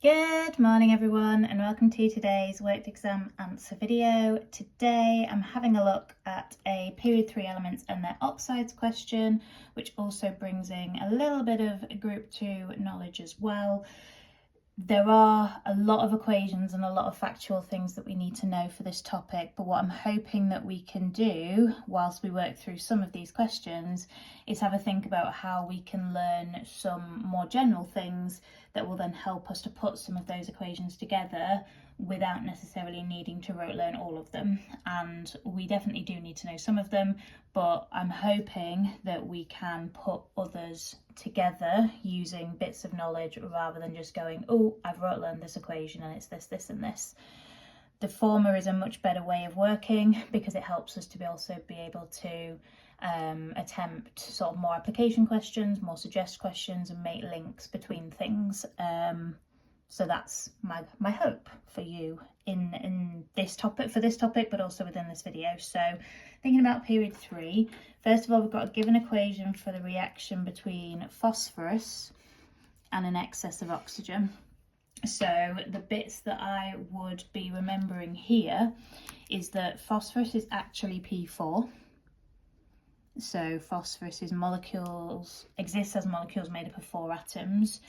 Good morning everyone, and welcome to today's worked exam answer video. Today I'm having a look at a period 3 elements and their oxides question, which also brings in a little bit of group 2 knowledge as well. There are a lot of equations and a lot of factual things that we need to know for this topic, but what I'm hoping that we can do whilst we work through some of these questions is have a think about how we can learn some more general things that will then help us to put some of those equations together without necessarily needing to rote learn all of them. And we definitely do need to know some of them, but I'm hoping that we can put others together using bits of knowledge rather than just going, oh, I've rote learned this equation and it's this, this and this. The former is a much better way of working because it helps us to also be able to attempt sort of more application questions, more suggest questions, and make links between things. So that's my hope for you in this topic, but also within this video. So thinking about period 3, first of all, we've got a given equation for the reaction between phosphorus and an excess of oxygen. So the bits that I would be remembering here is that phosphorus is actually P4. So phosphorus is exists as molecules made up of 4 atoms.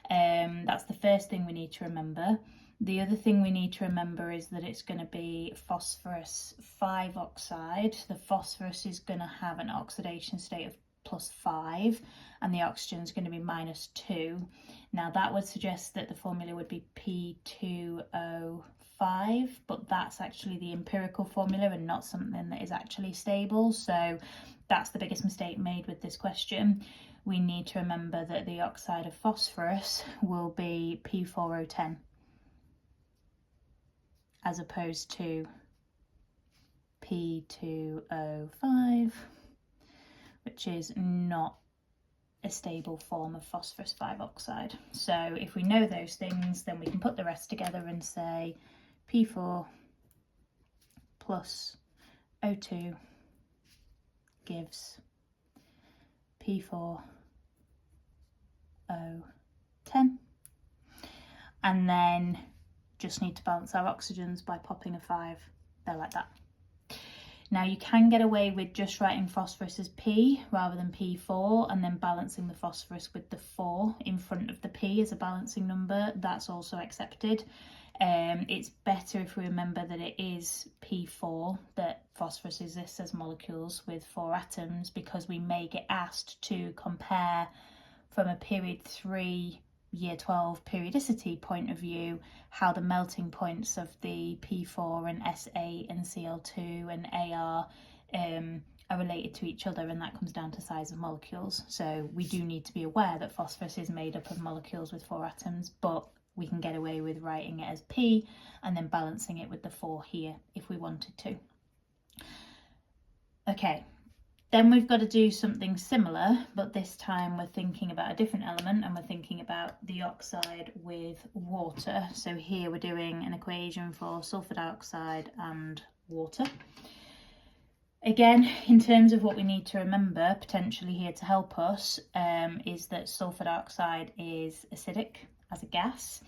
That's the first thing we need to remember. The other thing we need to remember is that it's going to be phosphorus 5 oxide. The phosphorus is going to have an oxidation state of +5 and the oxygen is going to be -2. Now that would suggest that the formula would be P2O5, but that's actually the empirical formula and not something that is actually stable. So that's the biggest mistake made with this question. We need to remember that the oxide of phosphorus will be P4O10 as opposed to P2O5, which is not a stable form of phosphorus 5 oxide. So if we know those things, then we can put the rest together and say P4 plus O2 gives P4O10, and then just need to balance our oxygens by popping a 5 there like that. Now you can get away with just writing phosphorus as P rather than P4 and then balancing the phosphorus with the 4 in front of the P as a balancing number. That's also accepted. It's better if we remember that it is P4, that phosphorus exists as molecules with 4 atoms, because we may get asked to compare from a period 3 year 12 periodicity point of view how the melting points of the P4 and SA and Cl2 and AR are related to each other, and that comes down to size of molecules. So we do need to be aware that phosphorus is made up of molecules with 4 atoms, but we can get away with writing it as P and then balancing it with the 4 here if we wanted to. Okay, then we've got to do something similar, but this time we're thinking about a different element and we're thinking about the oxide with water. So here we're doing an equation for sulfur dioxide and water. Again, in terms of what we need to remember potentially here to help us is that sulfur dioxide is acidic as a gas.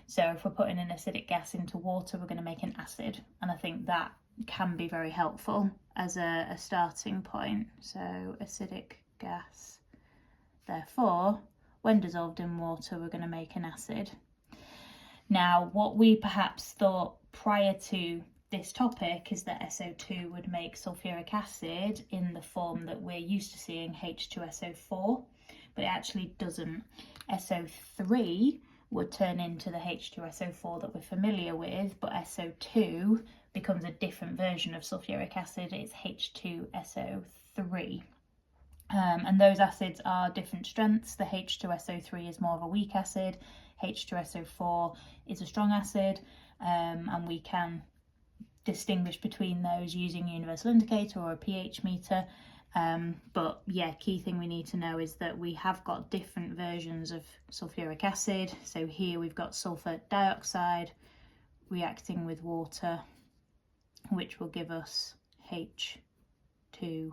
So if we're putting an acidic gas into water, we're going to make an acid, and I think that can be very helpful as a starting point. So acidic gas, therefore when dissolved in water we're going to make an acid. Now what we perhaps thought prior to this topic is that SO2 would make sulfuric acid in the form that we're used to seeing, H2SO4, but it actually doesn't. SO3 would turn into the H2SO4 that we're familiar with, but SO2 becomes a different version of sulfuric acid. It's H2SO3. And those acids are different strengths. The H2SO3 is more of a weak acid, H2SO4 is a strong acid, and we can distinguish between those using a universal indicator or a pH meter. But yeah, key thing we need to know is that we have got different versions of sulfuric acid. So here we've got sulfur dioxide reacting with water, which will give us H2SO3.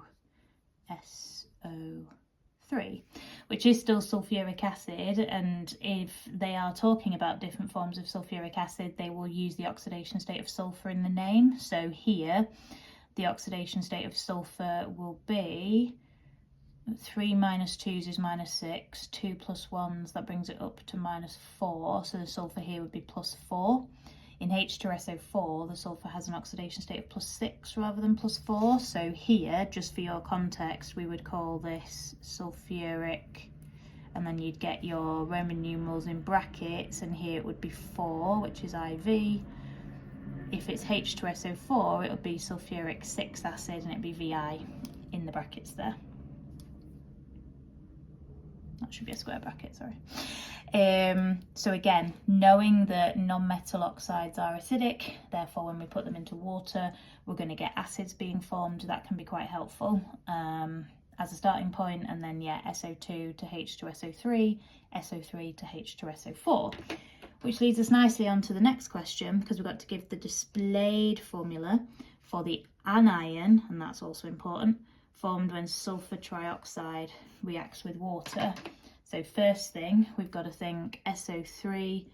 which is still sulfuric acid. And if they are talking about different forms of sulfuric acid, they will use the oxidation state of sulfur in the name. So here, the oxidation state of sulfur will be 3 minus 2s is minus 6, 2 plus 1s, that brings it up to minus 4, so the sulfur here would be plus 4. In H2SO4, the sulfur has an oxidation state of plus 6 rather than plus 4, so here, just for your context, we would call this sulfuric, and then you'd get your Roman numerals in brackets, and here it would be 4, which is IV. If it's H2SO4, it would be sulfuric 6 acid, and it'd be VI in the brackets there. That should be a square bracket, sorry. So again, knowing that non-metal oxides are acidic, therefore when we put them into water, we're going to get acids being formed. That can be quite helpful as a starting point. And then, yeah, SO2 to H2SO3, SO3 to H2SO4, which leads us nicely on to the next question, because we've got to give the displayed formula for the anion, and that's also important, formed when sulfur trioxide reacts with water. So first thing, we've got to think SO3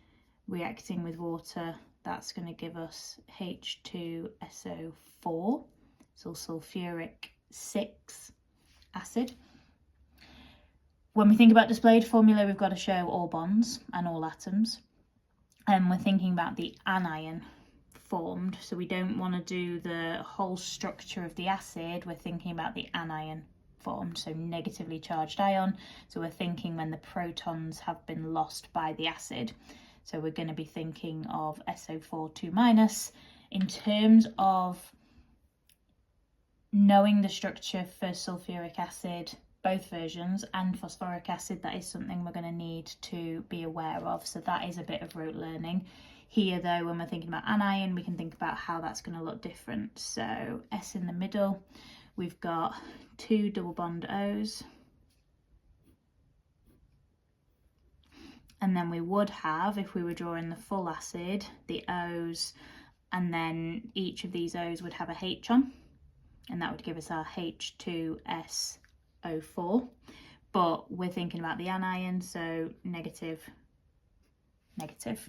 reacting with water, that's going to give us H2SO4, so sulfuric 6 acid. When we think about displayed formula, we've got to show all bonds and all atoms. And we're thinking about the anion formed, so we don't want to do the whole structure of the acid, we're thinking about the anion formed, so negatively charged ion. So we're thinking when the protons have been lost by the acid. So we're going to be thinking of SO4 2 minus. In terms of knowing the structure for sulfuric acid, both versions, and phosphoric acid, that is something we're going to need to be aware of. So that is a bit of rote learning. Here though, when we're thinking about anion, we can think about how that's going to look different. So S in the middle, we've got 2 double bond O's. And then we would have, if we were drawing the full acid, the O's, and then each of these O's would have a H on, and that would give us our H2SO4. But we're thinking about the anion, so negative, negative.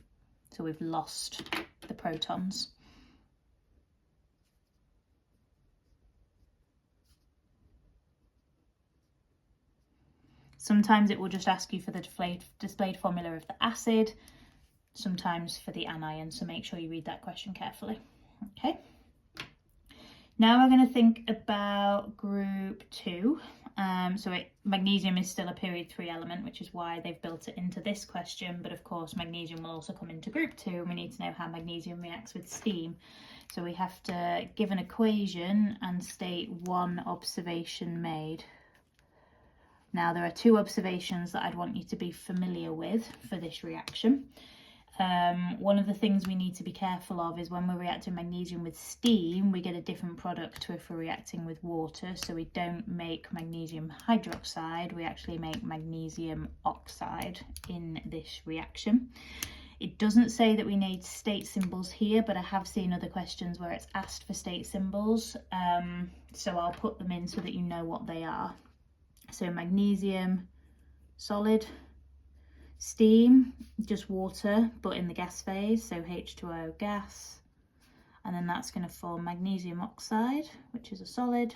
So we've lost the protons. Sometimes it will just ask you for the displayed formula of the acid, sometimes for the anion, so make sure you read that question carefully. Okay. Now we're going to think about group 2. Magnesium is still a period 3 element, which is why they've built it into this question, but of course magnesium will also come into group 2, and we need to know how magnesium reacts with steam. So we have to give an equation and state one observation made. Now there are 2 observations that I'd want you to be familiar with for this reaction. One of the things we need to be careful of is when we're reacting magnesium with steam, we get a different product to if we're reacting with water. So we don't make magnesium hydroxide, we actually make magnesium oxide in this reaction. It doesn't say that we need state symbols here, but I have seen other questions where it's asked for state symbols. So I'll put them in so that you know what they are. So magnesium, solid. Steam, just water, but in the gas phase, so H2O gas. And then that's going to form magnesium oxide, which is a solid.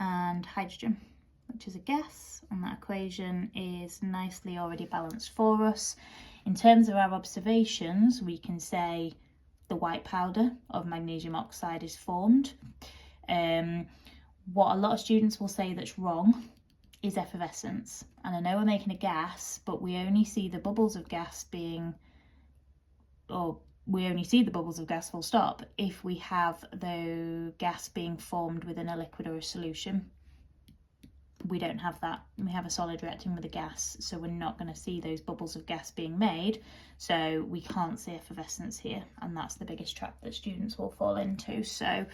And hydrogen, which is a gas. And that equation is nicely already balanced for us. In terms of our observations, we can say the white powder of magnesium oxide is formed. What a lot of students will say that's wrong is effervescence. And I know we're making a gas, but we only see the bubbles of gas being, or we only see the bubbles of gas full stop if we have the gas being formed within a liquid or a solution. We don't have that. We have a solid reacting with a gas, so we're not going to see those bubbles of gas being made, so we can't see effervescence here, and that's the biggest trap that students will fall into. So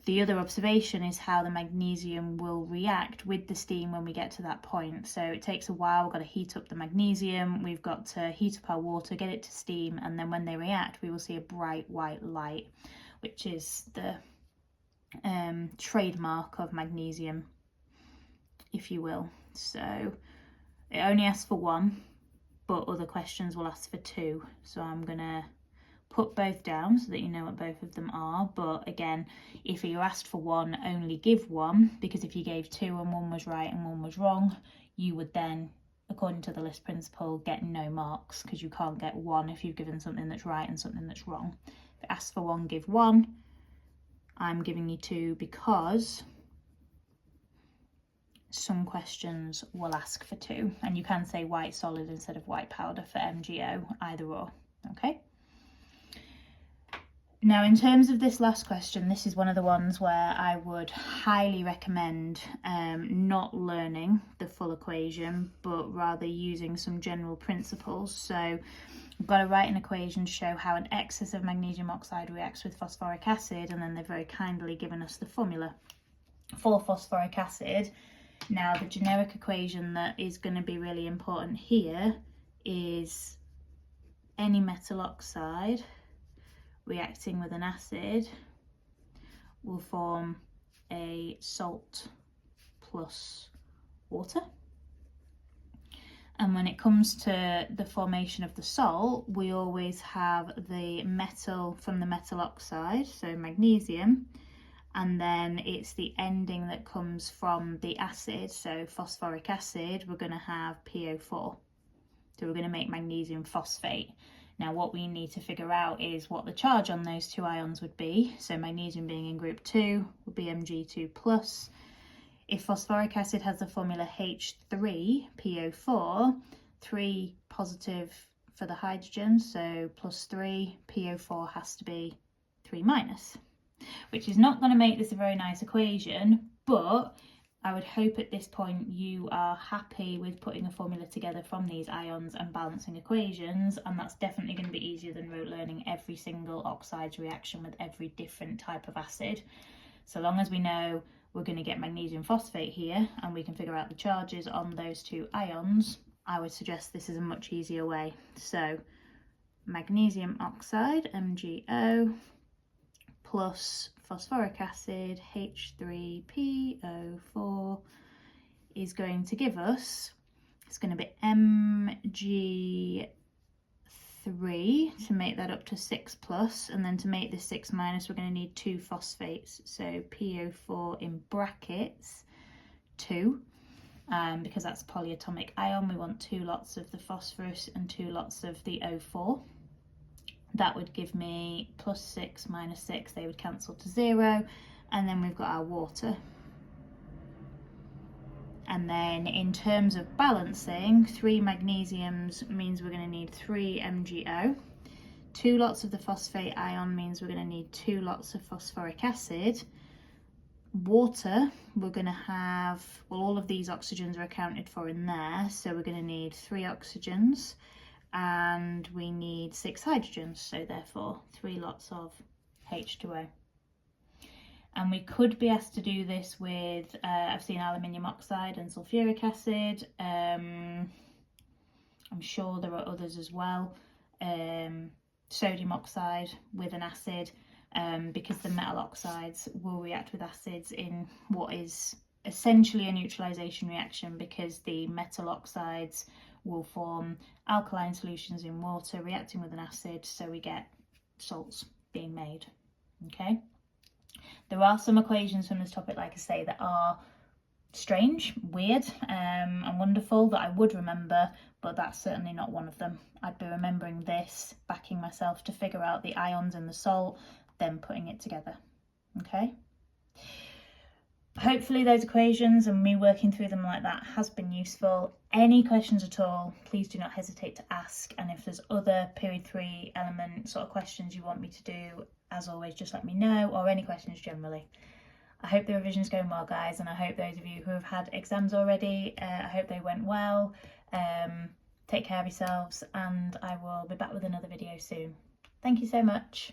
the other observation is how the magnesium will react with the steam when we get to that point. So it takes a while, we've got to heat up the magnesium, we've got to heat up our water, get it to steam, and then when they react we will see a bright white light, which is the trademark of magnesium if you will. So it only asks for 1, but other questions will ask for 2. So I'm going to put both down so that you know what both of them are. But again, if you're asked for 1, only give 1, because if you gave 2 and 1 was right and 1 was wrong, you would then, according to the list principle, get no marks, because you can't get 1 if you've given something that's right and something that's wrong. If it asks for 1, give 1. I'm giving you 2 because some questions will ask for 2, and you can say white solid instead of white powder for MgO, either or, okay? Now, in terms of this last question, this is one of the ones where I would highly recommend not learning the full equation, but rather using some general principles. So I've got to write an equation to show how an excess of magnesium oxide reacts with phosphoric acid, and then they've very kindly given us the formula for phosphoric acid. Now, the generic equation that is going to be really important here is any metal oxide reacting with an acid will form a salt plus water. And when it comes to the formation of the salt, we always have the metal from the metal oxide, so magnesium, and then it's the ending that comes from the acid, so phosphoric acid, we're going to have PO4. So we're going to make magnesium phosphate. Now what we need to figure out is what the charge on those 2 ions would be. So magnesium being in group 2 would be Mg2+. If phosphoric acid has the formula H3PO4, 3 positive for the hydrogen, so +3, PO4 has to be 3-, which is not going to make this a very nice equation, but I would hope at this point you are happy with putting a formula together from these ions and balancing equations, and that's definitely going to be easier than rote learning every single oxides reaction with every different type of acid. So long as we know we're going to get magnesium phosphate here and we can figure out the charges on those 2 ions, I would suggest this is a much easier way. So magnesium oxide, MgO, plus phosphoric acid, H3PO4, is going to give us, it's going to be Mg3 to make that up to 6+, and then to make this 6-, we're going to need 2 phosphates, so PO4 in brackets 2, because that's a polyatomic ion, we want 2 lots of the phosphorus and 2 lots of the O4. That would give me +6 - 6, they would cancel to 0, and then we've got our water. And then in terms of balancing, 3 magnesiums means we're going to need 3 MgO. 2 lots of the phosphate ion means we're going to need 2 lots of phosphoric acid. Water, we're going to have, well, all of these oxygens are accounted for in there, so we're going to need 3 oxygens. And we need 6 hydrogens, so therefore 3 lots of H2O. And we could be asked to do this with, I've seen aluminium oxide and sulfuric acid. I'm sure there are others as well. Sodium oxide with an acid, because the metal oxides will react with acids in what is essentially a neutralization reaction, because the metal oxides will form alkaline solutions in water reacting with an acid, so we get salts being made. Okay, there are some equations from this topic, like I say, that are strange, weird, and wonderful that I would remember, but that's certainly not one of them. I'd be remembering this, backing myself to figure out the ions in the salt, then putting it together. Okay, hopefully those equations and me working through them like that has been useful. Any questions at all, please do not hesitate to ask, and if there's other period 3 element sort of questions you want me to do, as always, just let me know, or any questions generally. I hope the revision's going well, guys, and I hope those of you who have had exams already, I hope they went well. Take care of yourselves, and I will be back with another video soon. Thank you so much.